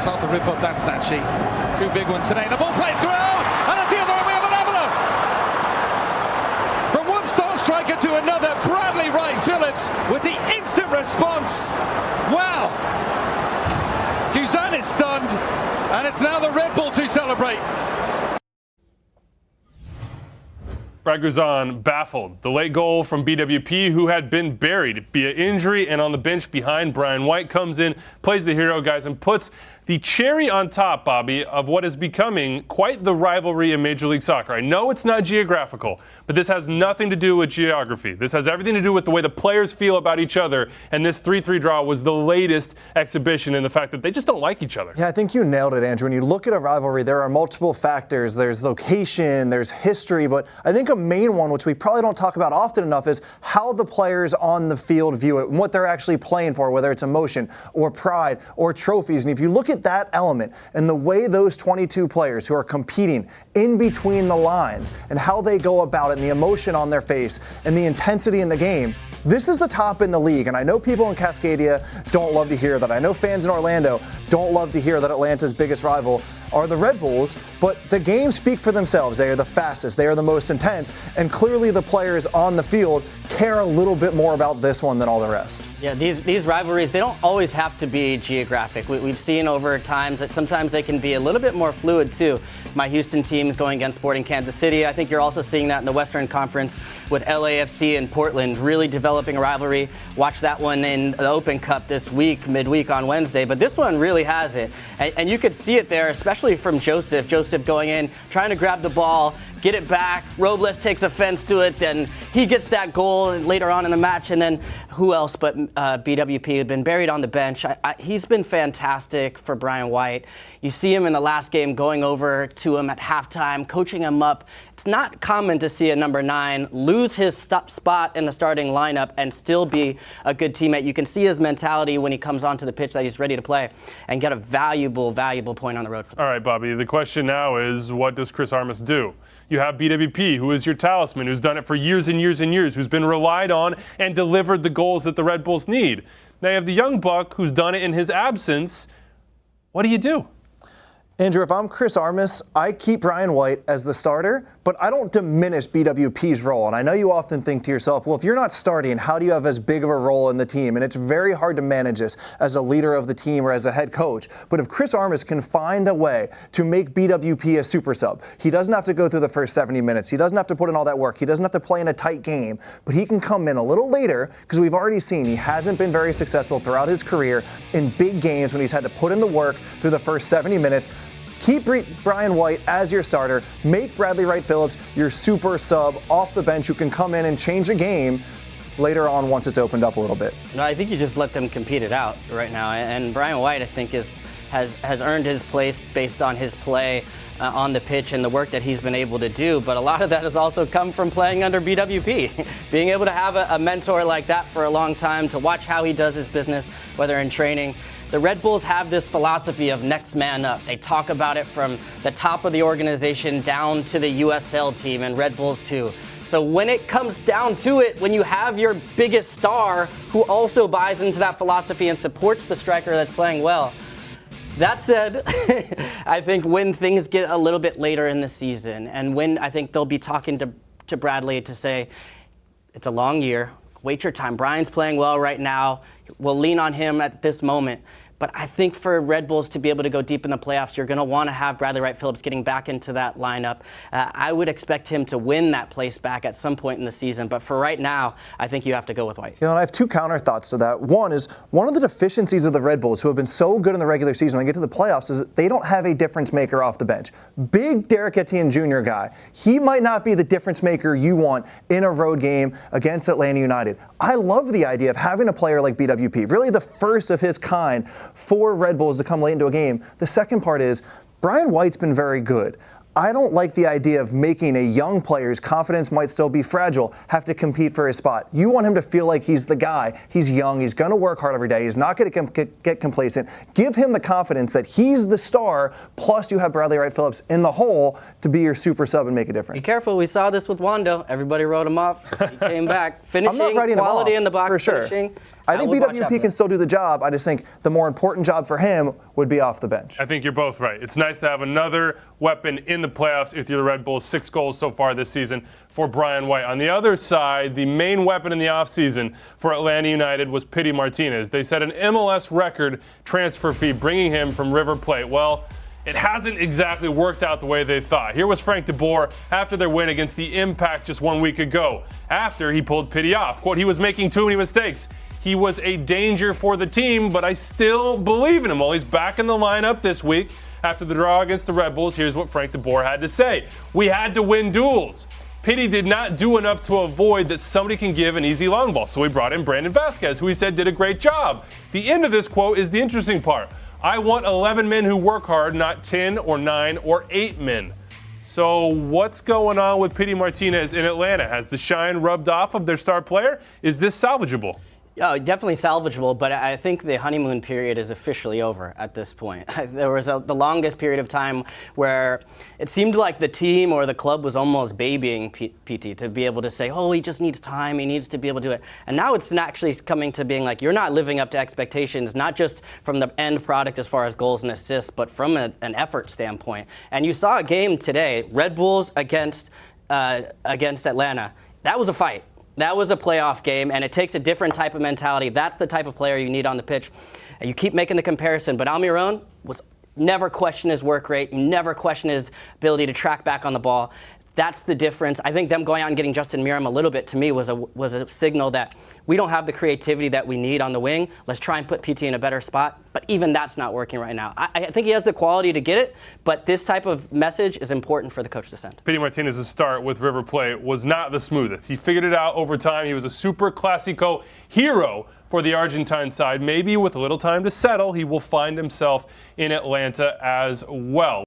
hard to rip up that stat sheet. Two big ones today. The ball played through, and at the other end we have a leveller. From one star striker to another, Bradley Wright-Phillips with the instant response. Wow. Guzan is stunned, and it's now the Red Bulls who celebrate. Brad Guzan baffled. The late goal from BWP, who had been buried via injury and on the bench behind Brian White, comes in, plays the hero, guys, and puts the cherry on top, Bobby, of what is becoming quite the rivalry in Major League Soccer. I know it's not geographical, but this has nothing to do with geography. This has everything to do with the way the players feel about each other, and this 3-3 draw was the latest exhibition in the fact that they just don't like each other. Yeah, I think you nailed it, Andrew. When you look at a rivalry, there are multiple factors. There's location, there's history, but I think a main one, which we probably don't talk about often enough, is how the players on the field view it and what they're actually playing for, whether it's emotion or pride or trophies. And if you look at that element and the way those 22 players who are competing in between the lines and how they go about it and the emotion on their face and the intensity in the game, this is the top in the league. And I know people in Cascadia don't love to hear that. I know fans in Orlando don't love to hear that Atlanta's biggest rival are the Red Bulls, but the games speak for themselves. They are the fastest, they are the most intense, and clearly the players on the field care a little bit more about this one than all the rest. Yeah, these rivalries, they don't always have to be geographic. We've seen over times that sometimes they can be a little bit more fluid too. My Houston team is going against Sporting Kansas City. I think you're also seeing that in the Western Conference with LAFC and Portland really developing a rivalry. Watch that one in the Open Cup this week, midweek on Wednesday. But this one really has it. And you could see it there, especially from Joseph. Joseph going in, trying to grab the ball, get it back. Robles takes offense to it. Then he gets that goal later on in the match. And then who else but BWP had been buried on the bench. He's been fantastic for Brian White. You see him in the last game going over to him at halftime, coaching him up. It's not common to see a number 9 lose his spot in the starting lineup and still be a good teammate. You can see his mentality when he comes onto the pitch that he's ready to play and get a valuable point on the road for them. All right, Bobby, the question now is, what does Chris Armas do? You have BWP, who is your talisman, who's done it for years and years and years, who's been relied on and delivered the goals that the Red Bulls need. Now you have the young buck who's done it in his absence. What do you do? Andrew, if I'm Chris Armas, I keep Brian White as the starter, but I don't diminish BWP's role. And I know you often think to yourself, well, if you're not starting, how do you have as big of a role in the team? And it's very hard to manage this as a leader of the team or as a head coach. But if Chris Armas can find a way to make BWP a super sub, he doesn't have to go through the first 70 minutes. He doesn't have to put in all that work. He doesn't have to play in a tight game, but he can come in a little later because we've already seen he hasn't been very successful throughout his career in big games when he's had to put in the work through the first 70 minutes. Keep Brian White as your starter. Make Bradley Wright-Phillips your super sub off the bench who can come in and change a game later on once it's opened up a little bit. No, I think you just let them compete it out right now. And Brian White, I think, has earned his place based on his play on the pitch and the work that he's been able to do. But a lot of that has also come from playing under BWP. Being able to have a mentor like that for a long time, to watch how he does his business, whether in training. The Red Bulls have this philosophy of next man up. They talk about it from the top of the organization down to the USL team, and Red Bulls too. So when it comes down to it, when you have your biggest star who also buys into that philosophy and supports the striker that's playing well. That said, I think when things get a little bit later in the season, and when I think they'll be talking to Bradley to say, it's a long year, wait your time. Brian's playing well right now. We'll lean on him at this moment. But I think for Red Bulls to be able to go deep in the playoffs, you're going to want to have Bradley Wright-Phillips getting back into that lineup. I would expect him to win that place back at some point in the season. But for right now, I think you have to go with White. You know, and I have two counter thoughts to that. One is, one of the deficiencies of the Red Bulls, who have been so good in the regular season when they get to the playoffs, is that they don't have a difference maker off the bench. Big Derek Etienne Jr. guy. He might not be the difference maker you want in a road game against Atlanta United. I love the idea of having a player like BWP, really the first of his kind for Red Bulls to come late into a game. The second part is, Brian White's been very good. I don't like the idea of making a young player's confidence might still be fragile, have to compete for his spot. You want him to feel like he's the guy. He's young. He's going to work hard every day. He's not going to get complacent. Give him the confidence that he's the star, plus you have Bradley Wright-Phillips in the hole to be your super sub and make a difference. Be careful. We saw this with Wando. Everybody wrote him off. He came back. Finishing, quality in the box, for sure. finishing. I think BWP can still do the job. I just think the more important job for him would be off the bench. I think you're both right. It's nice to have another weapon in the playoffs if you're the Red Bulls. 6 goals so far this season for Brian White. On the other side, the main weapon in the offseason for Atlanta United was Pity Martinez. They set an MLS record transfer fee, bringing him from River Plate. Well, it hasn't exactly worked out the way they thought. Here was Frank de Boer after their win against the Impact just 1 week ago, after he pulled Pity off. Quote, he was making too many mistakes. He was a danger for the team, but I still believe in him. Well, he's back in the lineup this week after the draw against the Red Bulls. Here's what Frank de Boer had to say. We had to win duels. Pity did not do enough to avoid that somebody can give an easy long ball, so we brought in Brandon Vasquez, who he said did a great job. The end of this quote is the interesting part. I want 11 men who work hard, not 10 or 9 or 8 men. So what's going on with Pity Martinez in Atlanta? Has the shine rubbed off of their star player? Is this salvageable? Oh, definitely salvageable, but I think the honeymoon period is officially over at this point. There was the longest period of time where it seemed like the team or the club was almost babying PT to be able to say, oh, he just needs time, he needs to be able to do it. And now it's actually coming to being like, you're not living up to expectations, not just from the end product as far as goals and assists, but from an effort standpoint. And you saw a game today, Red Bulls against Atlanta. That was a fight. That was a playoff game, and it takes a different type of mentality. That's the type of player you need on the pitch. And you keep making the comparison, but Almiron was never questioned his work rate, never questioned his ability to track back on the ball. That's the difference. I think them going out and getting Justin Meram a little bit, to me, was a signal that we don't have the creativity that we need on the wing. Let's try and put PT in a better spot. But even that's not working right now. I think he has the quality to get it, but this type of message is important for the coach to send. Pity Martinez's start with River Plate was not the smoothest. He figured it out over time. He was a Super Classico hero for the Argentine side. Maybe with a little time to settle, he will find himself in Atlanta as well.